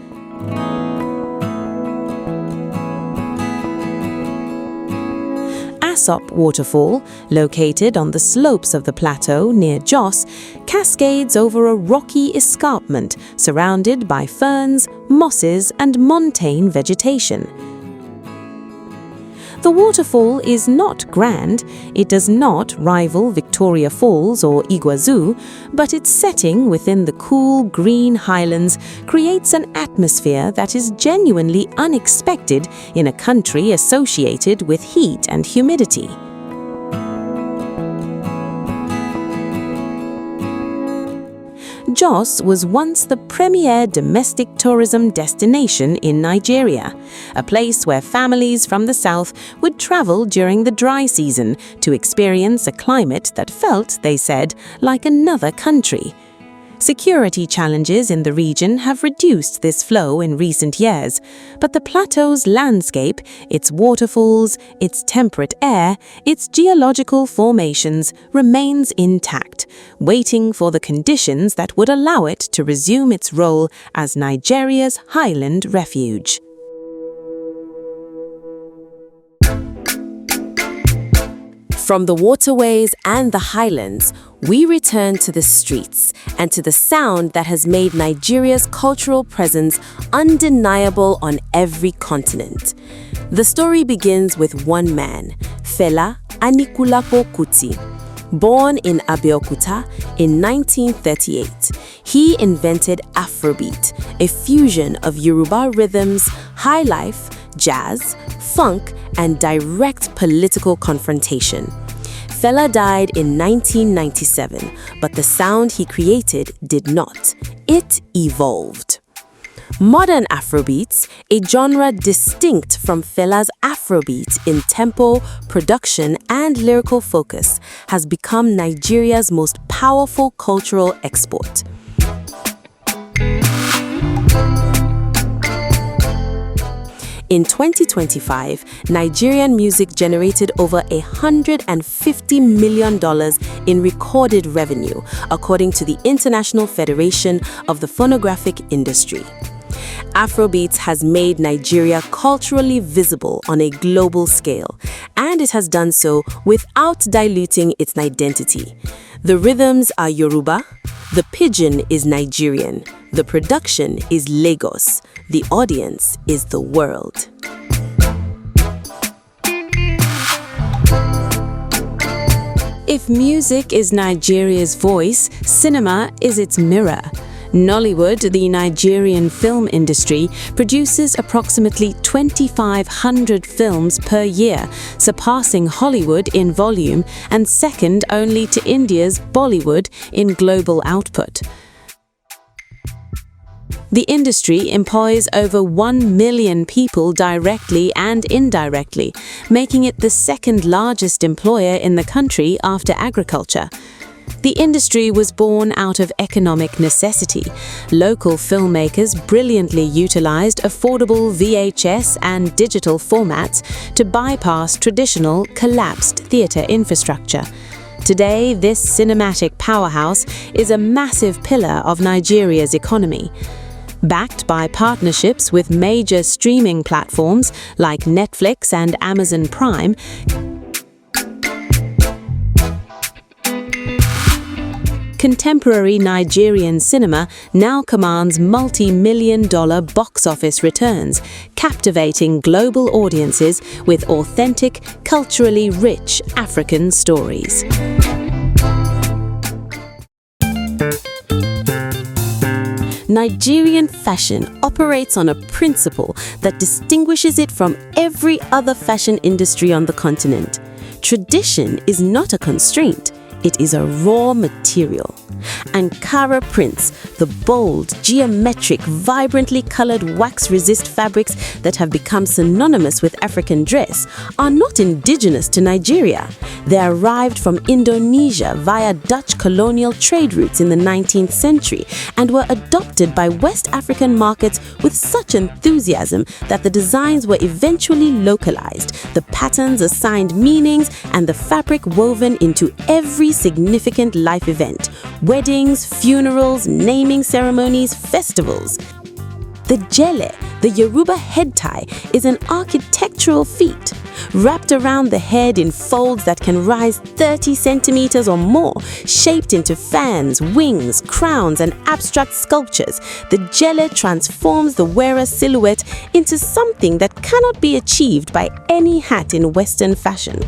Asop Waterfall, located on the slopes of the plateau near Jos, cascades over a rocky escarpment surrounded by ferns, mosses, and montane vegetation. The waterfall is not grand, it does not rival Victoria Falls or Iguazu, but its setting within the cool green highlands creates an atmosphere that is genuinely unexpected in a country associated with heat and humidity. Jos was once the premier domestic tourism destination in Nigeria, a place where families from the south would travel during the dry season to experience a climate that felt, they said, like another country. Security challenges in the region have reduced this flow in recent years, but the plateau's landscape, its waterfalls, its temperate air, its geological formations remains intact, waiting for the conditions that would allow it to resume its role as Nigeria's highland refuge. From the waterways and the highlands, we return to the streets and to the sound that has made Nigeria's cultural presence undeniable on every continent. The story begins with one man, Fela Anikulapo Kuti. Born in Abeokuta in 1938, he invented Afrobeat, a fusion of Yoruba rhythms, high life, jazz, funk, and direct political confrontation. Fela died in 1997, but the sound he created did not. It evolved. Modern Afrobeats, a genre distinct from Fela's Afrobeat in tempo, production, and lyrical focus, has become Nigeria's most powerful cultural export. In 2025, Nigerian music generated over $150 million in recorded revenue, according to the International Federation of the Phonographic Industry. Afrobeats has made Nigeria culturally visible on a global scale, and it has done so without diluting its identity. The rhythms are Yoruba, the pidgin is Nigerian, the production is Lagos, the audience is the world. If music is Nigeria's voice, cinema is its mirror. Nollywood, the Nigerian film industry, produces approximately 2,500 films per year, surpassing Hollywood in volume and second only to India's Bollywood in global output. The industry employs over 1 million people directly and indirectly, making it the second largest employer in the country after agriculture. The industry was born out of economic necessity. Local filmmakers brilliantly utilized affordable VHS and digital formats to bypass traditional, collapsed theater infrastructure. Today, this cinematic powerhouse is a massive pillar of Nigeria's economy. Backed by partnerships with major streaming platforms like Netflix and Amazon Prime, Contemporary Nigerian cinema now commands multi-million-dollar box office returns, captivating global audiences with authentic, culturally rich African stories. Nigerian fashion operates on a principle that distinguishes it from every other fashion industry on the continent. Tradition is not a constraint, it is a raw material. Ankara prints, the bold, geometric, vibrantly colored wax-resist fabrics that have become synonymous with African dress, are not indigenous to Nigeria. They arrived from Indonesia via Dutch colonial trade routes in the 19th century and were adopted by West African markets with such enthusiasm that the designs were eventually localized, the patterns assigned meanings, and the fabric woven into every significant life event: weddings, funerals, naming ceremonies, festivals. The Jelle, the Yoruba head tie, is an architectural feat. Wrapped around the head in folds that can rise 30 centimeters or more, shaped into fans, wings, crowns, and abstract sculptures, the Jelle transforms the wearer's silhouette into something that cannot be achieved by any hat in Western fashion.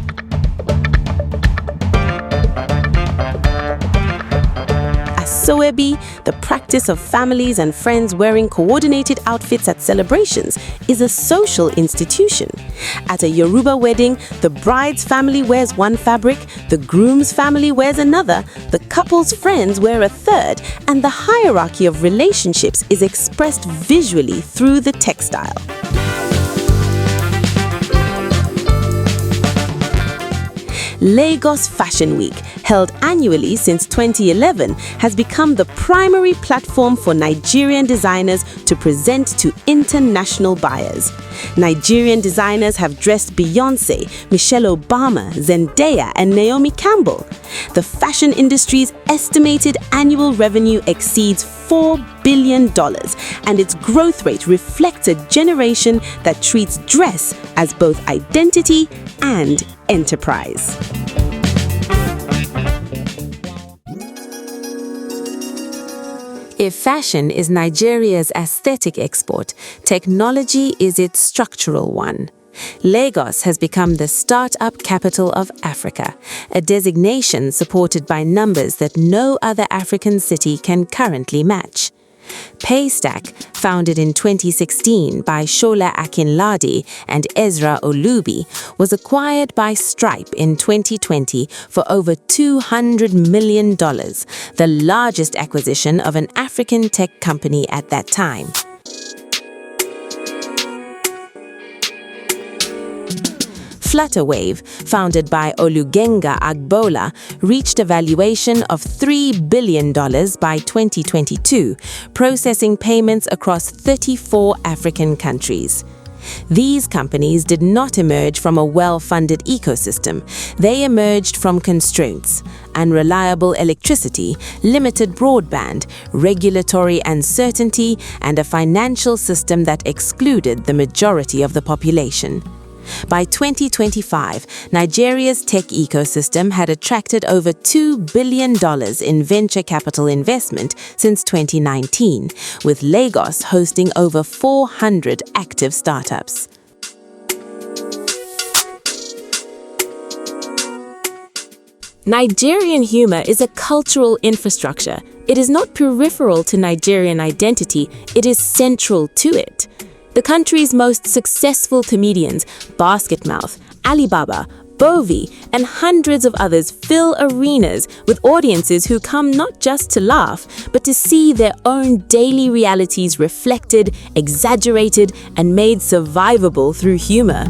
Sowebi, the practice of families and friends wearing coordinated outfits at celebrations, is a social institution. At a Yoruba wedding, the bride's family wears one fabric, the groom's family wears another, the couple's friends wear a third, and the hierarchy of relationships is expressed visually through the textile. Lagos Fashion Week, held annually since 2011, has become the primary platform for Nigerian designers to present to international buyers. Nigerian designers have dressed Beyoncé, Michelle Obama, Zendaya, and Naomi Campbell. The fashion industry's estimated annual revenue exceeds $4 billion, and its growth rate reflects a generation that treats dress as both identity and enterprise. If fashion is Nigeria's aesthetic export, technology is its structural one. Lagos has become the startup capital of Africa, a designation supported by numbers that no other African city can currently match. Paystack, founded in 2016 by Shola Akinlade and Ezra Olubi, was acquired by Stripe in 2020 for over $200 million, the largest acquisition of an African tech company at that time. Flutterwave, founded by Olugenga Agbola, reached a valuation of $3 billion by 2022, processing payments across 34 African countries. These companies did not emerge from a well-funded ecosystem. They emerged from constraints: unreliable electricity, limited broadband, regulatory uncertainty, and a financial system that excluded the majority of the population. By 2025, Nigeria's tech ecosystem had attracted over $2 billion in venture capital investment since 2019, with Lagos hosting over 400 active startups. Nigerian humor is a cultural infrastructure. It is not peripheral to Nigerian identity, it is central to it. The country's most successful comedians, Basketmouth, Alibaba, Bovi, and hundreds of others fill arenas with audiences who come not just to laugh, but to see their own daily realities reflected, exaggerated, and made survivable through humor.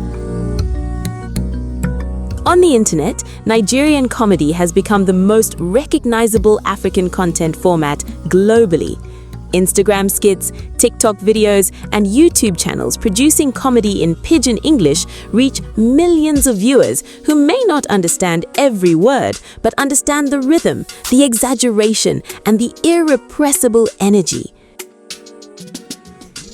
On the internet, Nigerian comedy has become the most recognizable African content format globally. Instagram skits, TikTok videos, and YouTube channels producing comedy in Pidgin English reach millions of viewers who may not understand every word, but understand the rhythm, the exaggeration, and the irrepressible energy.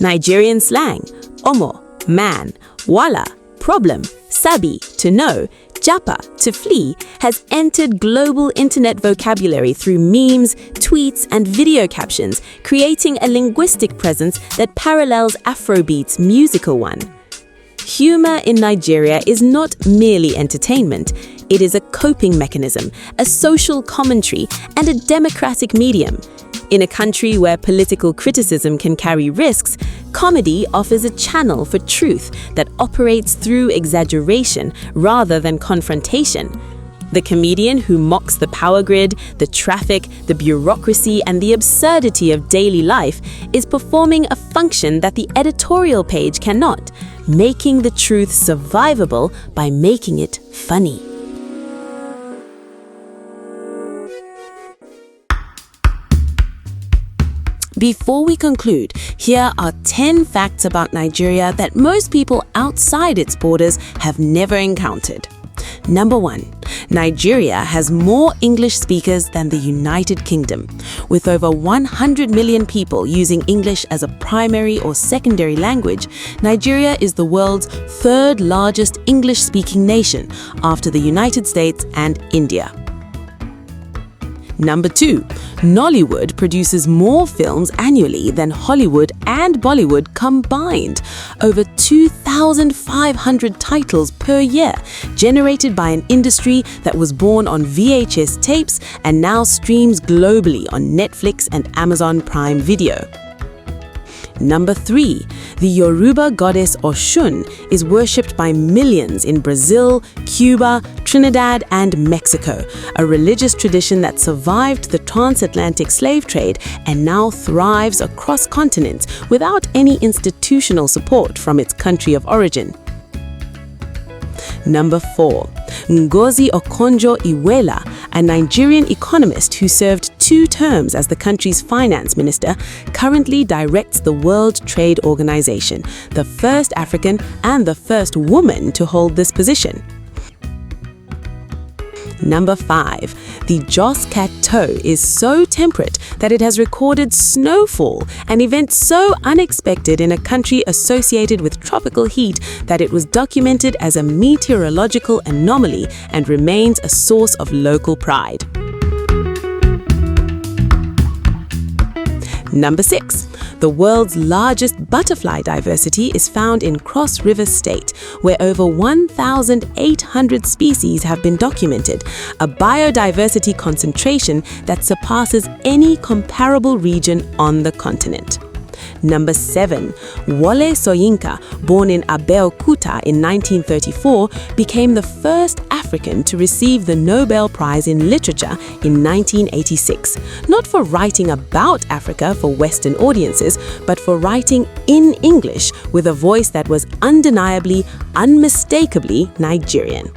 Nigerian slang: omo, man; wala, problem; sabi, to know; Japa, to flee, has entered global internet vocabulary through memes, tweets, and video captions, creating a linguistic presence that parallels Afrobeats' musical one. Humor in Nigeria is not merely entertainment. It is a coping mechanism, a social commentary, and a democratic medium. In a country where political criticism can carry risks, comedy offers a channel for truth that operates through exaggeration rather than confrontation. The comedian who mocks the power grid, the traffic, the bureaucracy, and the absurdity of daily life is performing a function that the editorial page cannot, making the truth survivable by making it funny. Before we conclude, here are 10 facts about Nigeria that most people outside its borders have never encountered. Number 1. Nigeria has more English speakers than the United Kingdom. With over 100 million people using English as a primary or secondary language, Nigeria is the world's third largest English-speaking nation after the United States and India. Number 2. Nollywood produces more films annually than Hollywood and Bollywood combined. Over 2,500 titles per year, generated by an industry that was born on VHS tapes and now streams globally on Netflix and Amazon Prime Video. Number 3. The Yoruba goddess Oshun is worshipped by millions in Brazil, Cuba, Trinidad, and Mexico, a religious tradition that survived the transatlantic slave trade and now thrives across continents without any institutional support from its country of origin. Number 4. Ngozi Okonjo-Iweala, a Nigerian economist who served 2 terms as the country's finance minister, currently directs the World Trade Organization, the first African and the first woman to hold this position. Number 5. The Jos Plateau is so temperate that it has recorded snowfall, an event so unexpected in a country associated with tropical heat that it was documented as a meteorological anomaly and remains a source of local pride. Number 6. The world's largest butterfly diversity is found in Cross River State, where over 1,800 species have been documented, a biodiversity concentration that surpasses any comparable region on the continent. Number 7. Wole Soyinka, born in Abeokuta in 1934, became the first African to receive the Nobel Prize in Literature in 1986, not for writing about Africa for Western audiences, but for writing in English with a voice that was undeniably, unmistakably Nigerian.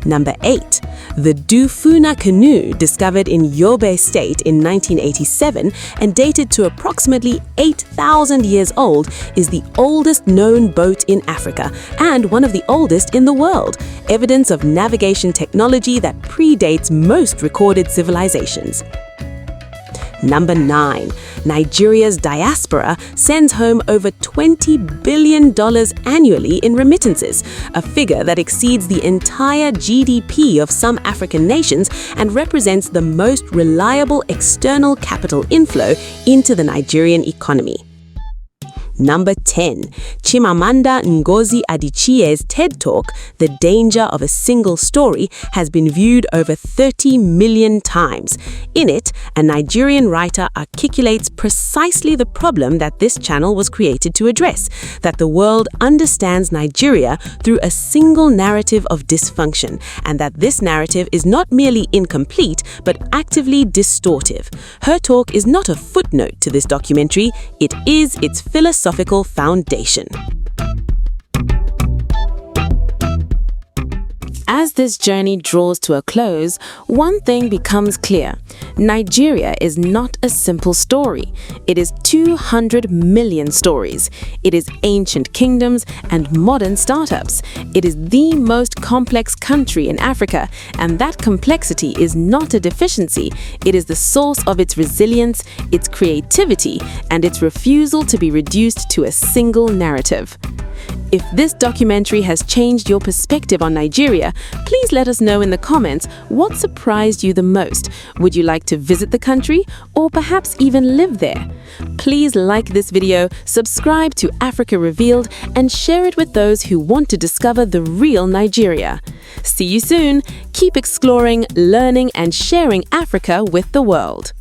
Number 8. The Dufuna canoe, discovered in Yobe State in 1987 and dated to approximately 8,000 years old, is the oldest known boat in Africa and one of the oldest in the world, evidence of navigation technology that predates most recorded civilizations. Number 9. Nigeria's diaspora sends home over $20 billion annually in remittances, a figure that exceeds the entire GDP of some African nations and represents the most reliable external capital inflow into the Nigerian economy. Number 10. Chimamanda Ngozi Adichie's TED Talk, The Danger of a Single Story, has been viewed over 30 million times. In it, a Nigerian writer articulates precisely the problem that this channel was created to address, that the world understands Nigeria through a single narrative of dysfunction, and that this narrative is not merely incomplete, but actively distortive. Her talk is not a footnote to this documentary, it is its philosophical foundation. As this journey draws to a close, one thing becomes clear. Nigeria is not a simple story. It is 200 million stories. It is ancient kingdoms and modern startups. It is the most complex country in Africa, and that complexity is not a deficiency. It is the source of its resilience, its creativity, and its refusal to be reduced to a single narrative. If this documentary has changed your perspective on Nigeria, Please let us know in the comments what surprised you the most. Would you like to visit the country or perhaps even live there? Please like this video, subscribe to Africa Revealed, and share it with those who want to discover the real Nigeria. See you soon. Keep exploring, learning, and sharing Africa with the world.